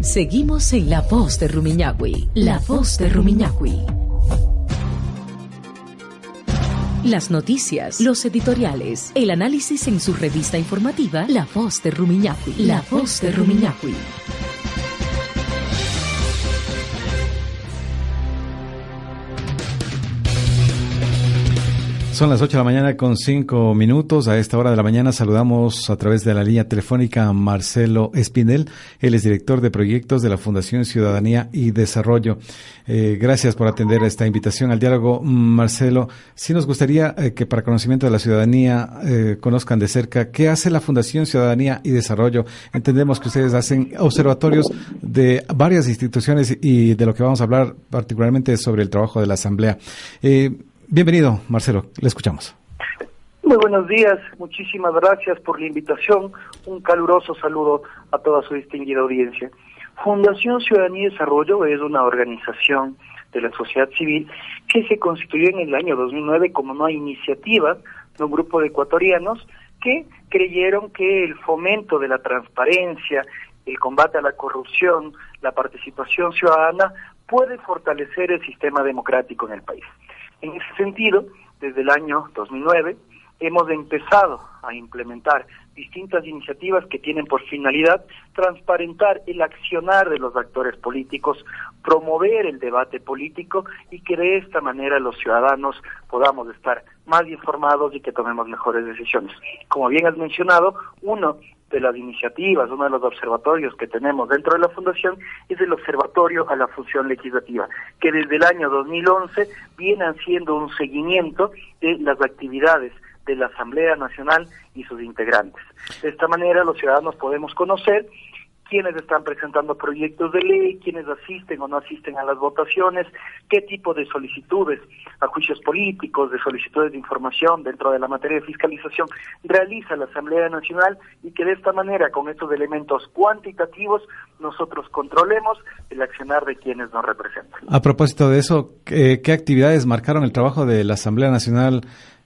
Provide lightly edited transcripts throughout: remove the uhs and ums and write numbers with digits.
Seguimos en La Voz de Rumiñahui. La Voz de Rumiñahui. Las noticias, los editoriales, el análisis en su revista informativa La Voz de Rumiñahui. La Voz de Rumiñahui. Son las 8 de la mañana con 5 minutos. A esta hora de la mañana saludamos a través de la línea telefónica a Marcelo Espinel. Él es director de proyectos de la Fundación Ciudadanía y Desarrollo. Gracias por atender esta invitación al diálogo, Marcelo. Sí nos gustaría que para conocimiento de la ciudadanía conozcan de cerca qué hace la Fundación Ciudadanía y Desarrollo. Entendemos que ustedes hacen observatorios de varias instituciones y de lo que vamos a hablar particularmente sobre el trabajo de la Asamblea. Bienvenido, Marcelo, le escuchamos. Muy buenos días, muchísimas gracias por la invitación. Un caluroso saludo a toda su distinguida audiencia. Fundación Ciudadanía y Desarrollo es una organización de la sociedad civil que se constituyó en el año 2009 como una iniciativa de un grupo de ecuatorianos que creyeron que el fomento de la transparencia, el combate a la corrupción, la participación ciudadana puede fortalecer el sistema democrático en el país. En ese sentido, desde el año 2009, hemos empezado a implementar distintas iniciativas que tienen por finalidad transparentar el accionar de los actores políticos, promover el debate político y que de esta manera los ciudadanos podamos estar más informados y que tomemos mejores decisiones. Como bien has mencionado, uno de las iniciativas, uno de los observatorios que tenemos dentro de la Fundación es el Observatorio a la Función Legislativa, que desde el año 2011 viene haciendo un seguimiento de las actividades de la Asamblea Nacional y sus integrantes. De esta manera los ciudadanos podemos conocer quiénes están presentando proyectos de ley, quiénes asisten o no asisten a las votaciones, qué tipo de solicitudes a juicios políticos, de solicitudes de información dentro de la materia de fiscalización realiza la Asamblea Nacional y que de esta manera, con estos elementos cuantitativos, nosotros controlemos el accionar de quienes nos representan. A propósito de eso, ¿qué actividades marcaron el trabajo de la Asamblea Nacional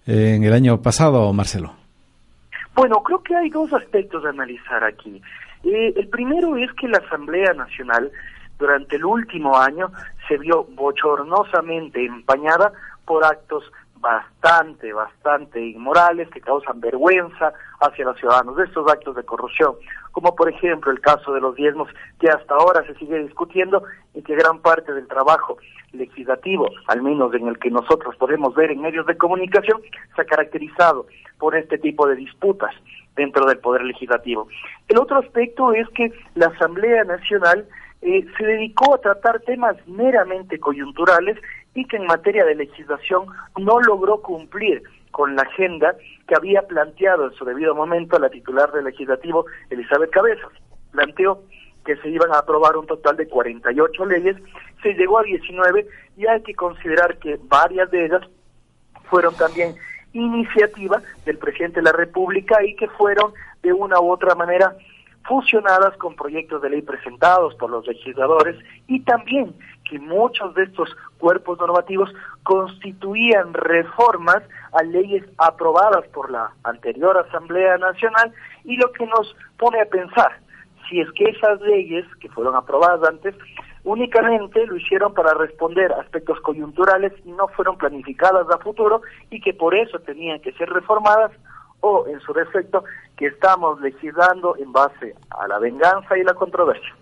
en el año pasado, Marcelo? Bueno, creo que hay dos aspectos a analizar aquí. El primero es que la Asamblea Nacional durante el último año se vio bochornosamente empañada por actos bastante inmorales que causan vergüenza hacia los ciudadanos, de estos actos de corrupción, como por ejemplo el caso de los diezmos que hasta ahora se sigue discutiendo y que gran parte del trabajo legislativo, al menos en el que nosotros podemos ver en medios de comunicación, se ha caracterizado por este tipo de disputas dentro del Poder Legislativo. El otro aspecto es que la Asamblea Nacional se dedicó a tratar temas meramente coyunturales y que en materia de legislación no logró cumplir con la agenda que había planteado en su debido momento la titular del Legislativo, Elizabeth Cabezas. Planteó que se iban a aprobar un total de 48 leyes, se llegó a 19 y hay que considerar que varias de ellas fueron también iniciativa del presidente de la República y que fueron de una u otra manera fusionadas con proyectos de ley presentados por los legisladores y también que muchos de estos cuerpos normativos constituían reformas a leyes aprobadas por la anterior Asamblea Nacional y lo que nos pone a pensar si es que esas leyes que fueron aprobadas antes únicamente lo hicieron para responder a aspectos coyunturales y no fueron planificadas a futuro y que por eso tenían que ser reformadas o, en su defecto, que estamos legislando en base a la venganza y la controversia.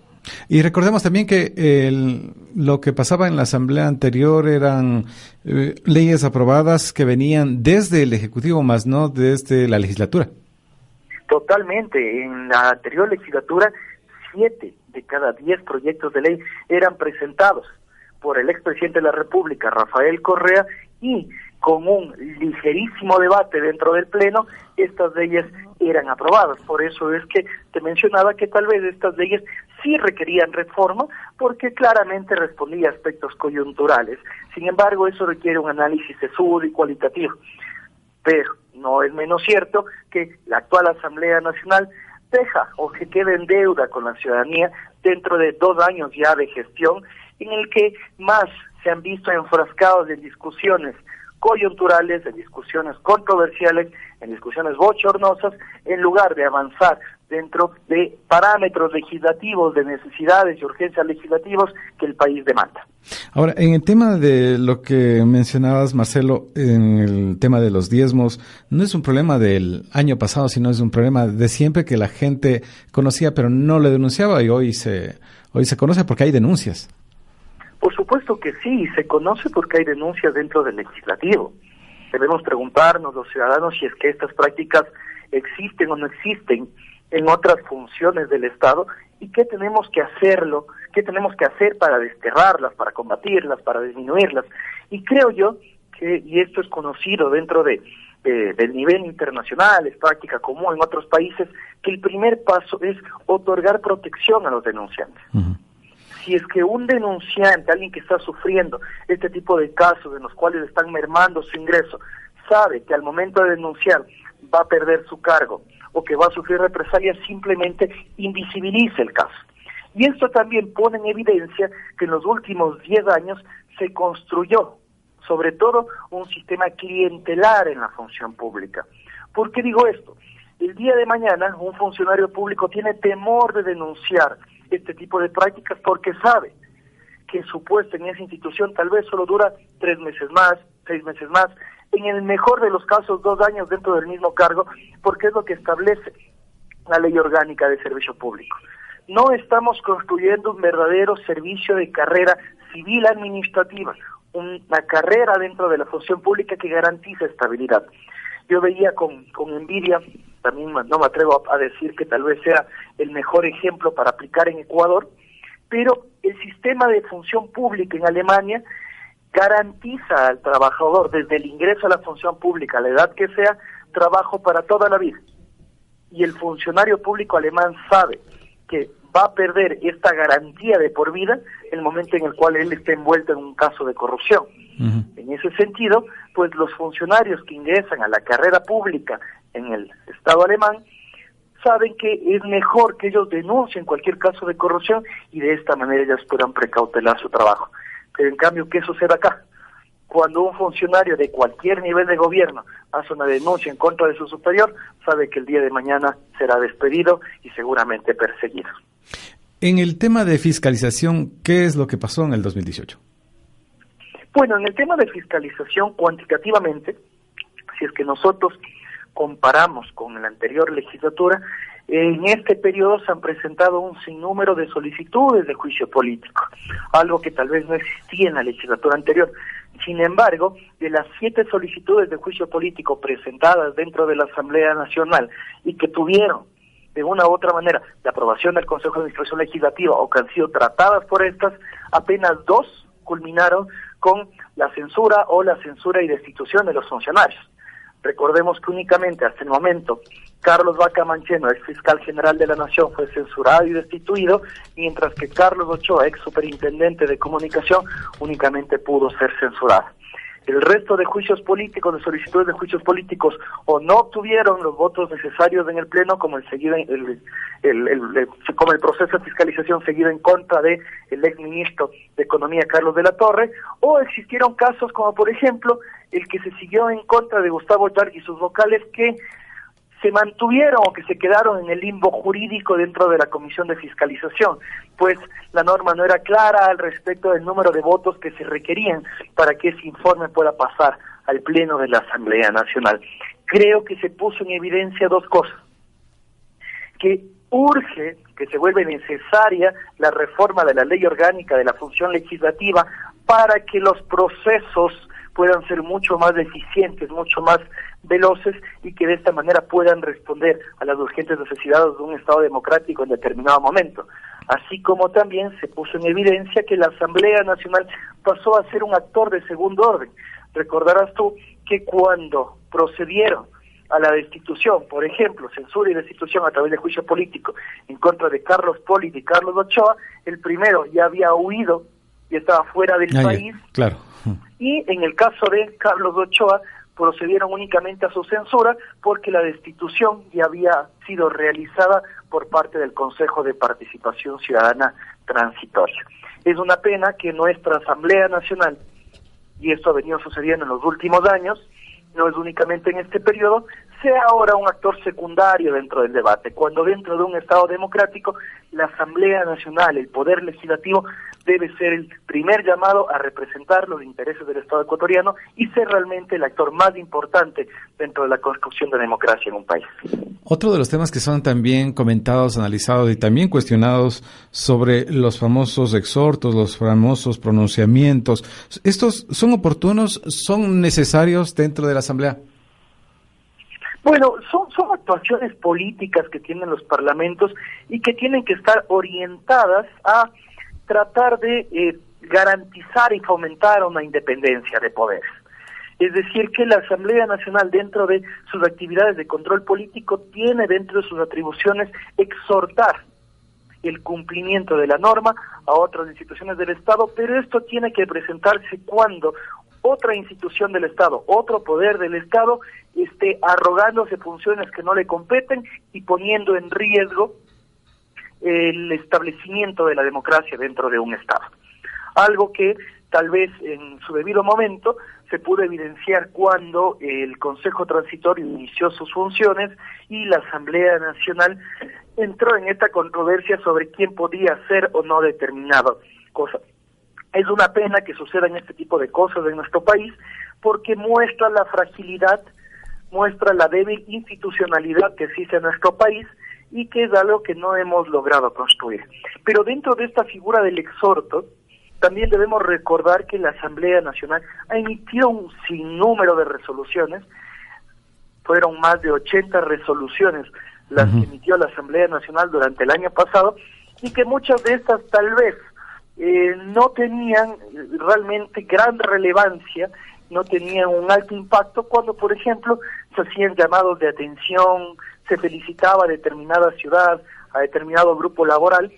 Y recordemos también que lo que pasaba en la Asamblea anterior eran leyes aprobadas que venían desde el Ejecutivo, más no desde la legislatura. Totalmente. En la anterior legislatura, 7 de cada 10 proyectos de ley eran presentados por el expresidente de la República, Rafael Correa, y con un ligerísimo debate dentro del Pleno, estas leyes eran aprobadas. Por eso es que te mencionaba que tal vez estas leyes sí requerían reforma, porque claramente respondía a aspectos coyunturales. Sin embargo, eso requiere un análisis sesudo y cualitativo. Pero no es menos cierto que la actual Asamblea Nacional deja o que quede en deuda con la ciudadanía dentro de 2 años ya de gestión, en el que más se han visto enfrascados en discusiones coyunturales, en discusiones controversiales, en discusiones bochornosas, en lugar de avanzar dentro de parámetros legislativos, de necesidades y urgencias legislativos que el país demanda. Ahora, en el tema de lo que mencionabas, Marcelo, en el tema de los diezmos, no es un problema del año pasado, sino es un problema de siempre que la gente conocía pero no le denunciaba, y hoy se conoce porque hay denuncias. Por supuesto que sí, se conoce porque hay denuncias dentro del legislativo. Debemos preguntarnos los ciudadanos si es que estas prácticas existen o no existen en otras funciones del Estado y qué tenemos que hacer para desterrarlas, para combatirlas, para disminuirlas. Y creo yo que, y esto es conocido dentro del nivel internacional, es práctica común en otros países, que el primer paso es otorgar protección a los denunciantes. Uh-huh. Si es que un denunciante, alguien que está sufriendo este tipo de casos en los cuales están mermando su ingreso, sabe que al momento de denunciar va a perder su cargo o que va a sufrir represalias, simplemente invisibiliza el caso. Y esto también pone en evidencia que en los últimos 10 años se construyó, sobre todo, un sistema clientelar en la función pública. ¿Por qué digo esto? El día de mañana un funcionario público tiene temor de denunciar este tipo de prácticas porque sabe que su puesto en esa institución tal vez solo dura 3 meses más, 6 meses más, en el mejor de los casos 2 años dentro del mismo cargo, porque es lo que establece la Ley Orgánica de Servicio Público. No estamos construyendo un verdadero servicio de carrera civil administrativa, una carrera dentro de la función pública que garantiza estabilidad. Yo veía con envidia, también no me atrevo a decir que tal vez sea el mejor ejemplo para aplicar en Ecuador, pero el sistema de función pública en Alemania garantiza al trabajador desde el ingreso a la función pública, a la edad que sea, trabajo para toda la vida. Y el funcionario público alemán sabe que va a perder esta garantía de por vida en el momento en el cual él esté envuelto en un caso de corrupción. Uh-huh. En ese sentido, pues los funcionarios que ingresan a la carrera pública en el Estado alemán saben que es mejor que ellos denuncien cualquier caso de corrupción y de esta manera ellos puedan precautelar su trabajo. Pero en cambio, ¿qué sucede acá? Cuando un funcionario de cualquier nivel de gobierno hace una denuncia en contra de su superior, sabe que el día de mañana será despedido y seguramente perseguido. En el tema de fiscalización, ¿qué es lo que pasó en el 2018? Bueno, en el tema de fiscalización, cuantitativamente, si es que nosotros comparamos con la anterior legislatura, en este periodo se han presentado un sinnúmero de solicitudes de juicio político, algo que tal vez no existía en la legislatura anterior. Sin embargo, de las 7 solicitudes de juicio político presentadas dentro de la Asamblea Nacional y que tuvieron, de una u otra manera, la aprobación del Consejo de Administración Legislativa o que han sido tratadas por estas, apenas 2 culminaron con la censura o la censura y destitución de los funcionarios. Recordemos que únicamente hasta el momento Carlos Vaca Mancheno, ex fiscal general de la Nación, fue censurado y destituido, mientras que Carlos Ochoa, ex superintendente de comunicación, únicamente pudo ser censurado. El resto de juicios políticos, de solicitudes de juicios políticos, o no obtuvieron los votos necesarios en el Pleno, como el proceso de fiscalización seguido en contra de el ex ministro de Economía Carlos de la Torre, o existieron casos como por ejemplo el que se siguió en contra de Gustavo Yarg y sus vocales que se mantuvieron o que se quedaron en el limbo jurídico dentro de la Comisión de Fiscalización, pues la norma no era clara al respecto del número de votos que se requerían para que ese informe pueda pasar al Pleno de la Asamblea Nacional. Creo que se puso en evidencia 2 cosas: que urge, que se vuelve necesaria la reforma de la Ley Orgánica de la Función Legislativa para que los procesos puedan ser mucho más eficientes, mucho más veloces y que de esta manera puedan responder a las urgentes necesidades de un Estado democrático en determinado momento. Así como también se puso en evidencia que la Asamblea Nacional pasó a ser un actor de segundo orden. Recordarás tú que cuando procedieron a la destitución, por ejemplo, censura y destitución a través de juicio político en contra de Carlos Poli y de Carlos Ochoa, el primero ya había huido y estaba fuera del país. Claro. Y en el caso de Carlos Ochoa, procedieron únicamente a su censura porque la destitución ya había sido realizada por parte del Consejo de Participación Ciudadana Transitoria. Es una pena que nuestra Asamblea Nacional, y esto ha venido sucediendo en los últimos años, no es únicamente en este periodo, sea ahora un actor secundario dentro del debate, cuando dentro de un Estado democrático la Asamblea Nacional, el Poder Legislativo, debe ser el primer llamado a representar los intereses del Estado ecuatoriano y ser realmente el actor más importante dentro de la construcción de democracia en un país. Otro de los temas que son también comentados, analizados y también cuestionados sobre los famosos exhortos, los famosos pronunciamientos, ¿estos son oportunos, son necesarios dentro de la Asamblea? Bueno, son actuaciones políticas que tienen los parlamentos y que tienen que estar orientadas a tratar de garantizar y fomentar una independencia de poderes. Es decir, que la Asamblea Nacional, dentro de sus actividades de control político, tiene dentro de sus atribuciones exhortar el cumplimiento de la norma a otras instituciones del Estado, pero esto tiene que presentarse cuando otra institución del Estado, otro poder del Estado, esté arrogándose funciones que no le competen y poniendo en riesgo el establecimiento de la democracia dentro de un Estado. Algo que tal vez en su debido momento se pudo evidenciar cuando el Consejo Transitorio inició sus funciones y la Asamblea Nacional entró en esta controversia sobre quién podía hacer o no determinada cosa. Es una pena que sucedan este tipo de cosas en nuestro país porque muestra la fragilidad, muestra la débil institucionalidad que existe en nuestro país y que es algo que no hemos logrado construir. Pero dentro de esta figura del exhorto, también debemos recordar que la Asamblea Nacional ha emitido un sinnúmero de resoluciones, fueron más de 80 resoluciones las que emitió la Asamblea Nacional durante el año pasado, y que muchas de estas tal vez no tenían realmente gran relevancia, no tenían un alto impacto, cuando por ejemplo se hacían llamados de atención, se felicitaba a determinada ciudad, a determinado grupo laboral,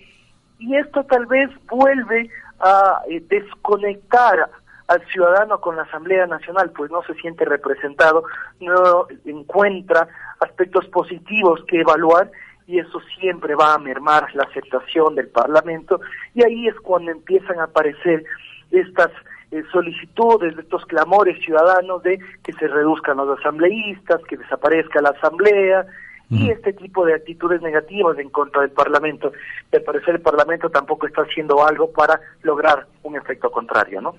y esto tal vez vuelve a desconectar al ciudadano con la Asamblea Nacional, pues no se siente representado, no encuentra aspectos positivos que evaluar, y eso siempre va a mermar la aceptación del Parlamento, y ahí es cuando empiezan a aparecer estas solicitudes, estos clamores ciudadanos de que se reduzcan los asambleístas, que desaparezca la Asamblea, y este tipo de actitudes negativas en contra del Parlamento. Al parecer el Parlamento tampoco está haciendo algo para lograr un efecto contrario, ¿no?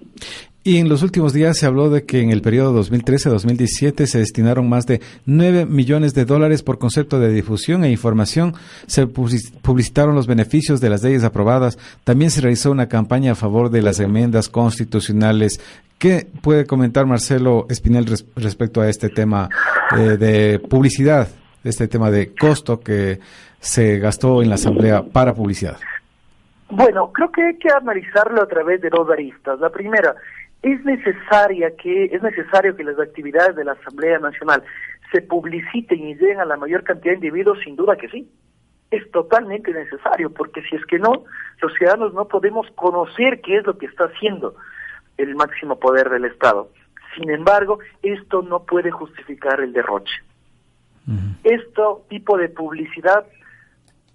Y en los últimos días se habló de que en el periodo 2013-2017 se destinaron más de $9 millones por concepto de difusión e información. Se publicitaron los beneficios de las leyes aprobadas. También se realizó una campaña a favor de las enmiendas constitucionales. ¿Qué puede comentar Marcelo Espinel respecto a este tema de publicidad? Este tema de costo que se gastó en la Asamblea para publicidad. Bueno, creo que hay que analizarlo a través de dos aristas. La primera, es necesario que las actividades de la Asamblea Nacional se publiciten y lleguen a la mayor cantidad de individuos. Sin duda que sí. Es totalmente necesario, porque si es que no, los ciudadanos no podemos conocer qué es lo que está haciendo el máximo poder del Estado. Sin embargo, esto no puede justificar el derroche. Este tipo de publicidad,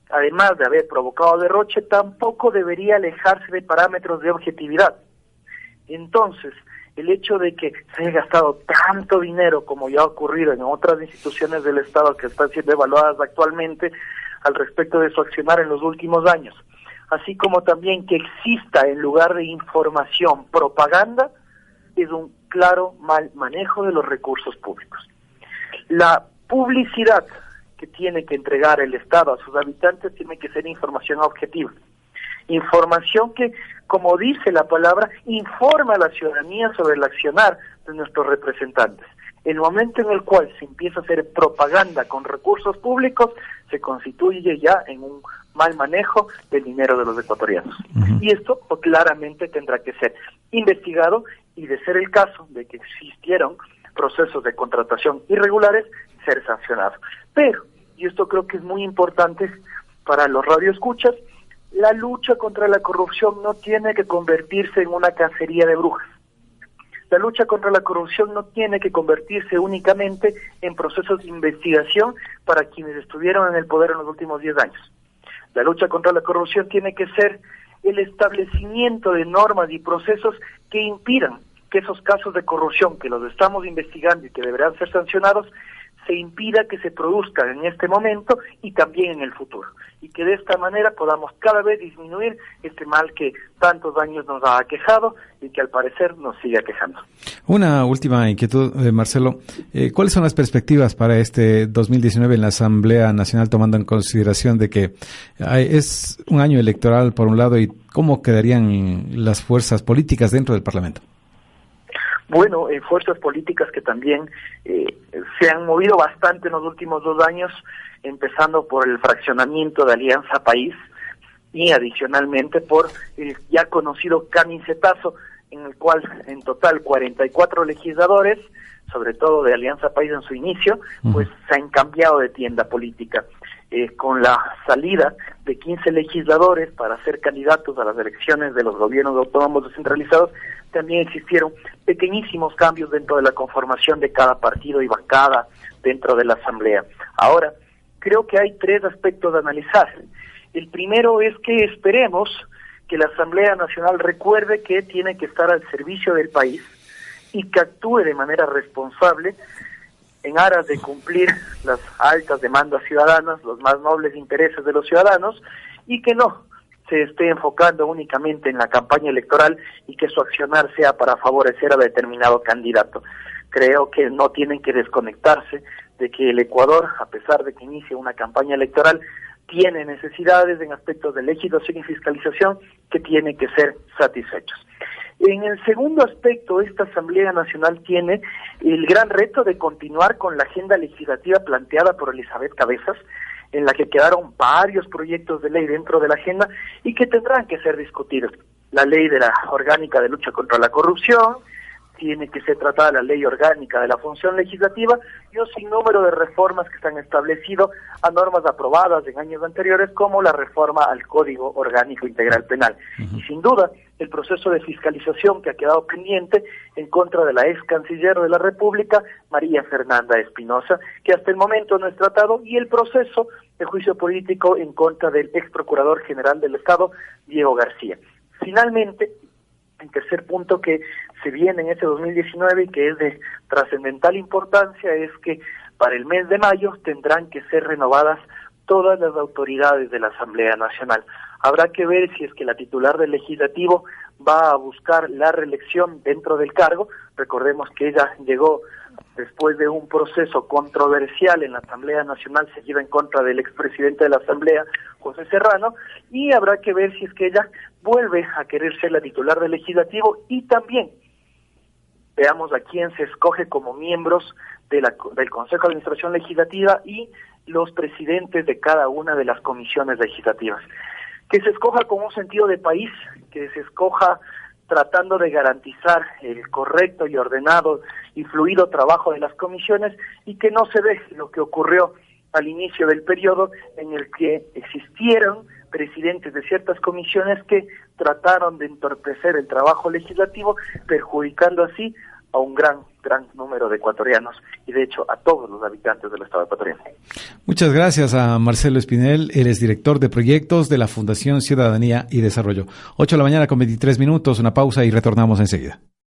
además de haber provocado derroche, tampoco debería alejarse de parámetros de objetividad. Entonces, el hecho de que se haya gastado tanto dinero como ya ha ocurrido en otras instituciones del Estado que están siendo evaluadas actualmente al respecto de su accionar en los últimos años, así como también que exista en lugar de información propaganda, es un claro mal manejo de los recursos públicos. La publicidad que tiene que entregar el Estado a sus habitantes tiene que ser información objetiva. Información que, como dice la palabra, informa a la ciudadanía sobre el accionar de nuestros representantes. El momento en el cual se empieza a hacer propaganda con recursos públicos, se constituye ya en un mal manejo del dinero de los ecuatorianos. Y esto claramente tendrá que ser investigado, y de ser el caso de que existieron procesos de contratación irregulares, ser sancionado. Pero, y esto creo que es muy importante para los radioescuchas, la lucha contra la corrupción no tiene que convertirse en una cacería de brujas. La lucha contra la corrupción no tiene que convertirse únicamente en procesos de investigación para quienes estuvieron en el poder en los últimos 10 años. La lucha contra la corrupción tiene que ser el establecimiento de normas y procesos que impidan que esos casos de corrupción que los estamos investigando y que deberán ser sancionados se impida que se produzcan en este momento y también en el futuro, y que de esta manera podamos cada vez disminuir este mal que tantos años nos ha aquejado y que al parecer nos sigue aquejando. Una última inquietud, Marcelo. ¿Cuáles son las perspectivas para este 2019 en la Asamblea Nacional, tomando en consideración de que es un año electoral por un lado, y cómo quedarían las fuerzas políticas dentro del Parlamento? Bueno, fuerzas políticas que también se han movido bastante en los últimos 2 años, empezando por el fraccionamiento de Alianza País y adicionalmente por el ya conocido camisetazo, en el cual en total 44 legisladores, sobre todo de Alianza País en su inicio, pues se han cambiado de tienda política. Con la salida de 15 legisladores para ser candidatos a las elecciones de los gobiernos autónomos descentralizados, también existieron pequeñísimos cambios dentro de la conformación de cada partido y bancada dentro de la Asamblea. Ahora, creo que hay 3 aspectos a analizar. El primero es que esperemos que la Asamblea Nacional recuerde que tiene que estar al servicio del país y que actúe de manera responsable en aras de cumplir las altas demandas ciudadanas, los más nobles intereses de los ciudadanos, y que no se esté enfocando únicamente en la campaña electoral y que su accionar sea para favorecer a determinado candidato. Creo que no tienen que desconectarse de que el Ecuador, a pesar de que inicie una campaña electoral, tiene necesidades en aspectos de legislación y fiscalización que tienen que ser satisfechos. En el segundo aspecto, esta Asamblea Nacional tiene el gran reto de continuar con la agenda legislativa planteada por Elizabeth Cabezas, en la que quedaron varios proyectos de ley dentro de la agenda y que tendrán que ser discutidos. La ley de la orgánica de lucha contra la corrupción, tiene que ser tratada la ley orgánica de la función legislativa y un sinnúmero de reformas que se han establecido a normas aprobadas en años anteriores, como la reforma al Código Orgánico Integral Penal. Y sin duda, el proceso de fiscalización que ha quedado pendiente en contra de la ex canciller de la República, María Fernanda Espinosa, que hasta el momento no es tratado, y el proceso de juicio político en contra del ex procurador general del Estado, Diego García. Finalmente, el tercer punto que se viene en este 2019 y que es de trascendental importancia es que para el mes de mayo tendrán que ser renovadas todas las autoridades de la Asamblea Nacional. Habrá que ver si es que la titular del Legislativo va a buscar la reelección dentro del cargo. Recordemos que ella llegó después de un proceso controversial en la Asamblea Nacional seguido en contra del expresidente de la Asamblea, José Serrano, y habrá que ver si es que ella vuelve a querer ser la titular del Legislativo, y también veamos a quién se escoge como miembros del Consejo de Administración Legislativa y los presidentes de cada una de las comisiones legislativas. Que se escoja con un sentido de país, que se escoja tratando de garantizar el correcto y ordenado y fluido trabajo de las comisiones, y que no se dé lo que ocurrió al inicio del periodo, en el que existieron presidentes de ciertas comisiones que trataron de entorpecer el trabajo legislativo, perjudicando así a un gran número de ecuatorianos y de hecho a todos los habitantes del estado ecuatoriano. Muchas gracias a Marcelo Espinel, él es director de proyectos de la Fundación Ciudadanía y Desarrollo. 8 de la mañana con 23 minutos, una pausa y retornamos enseguida.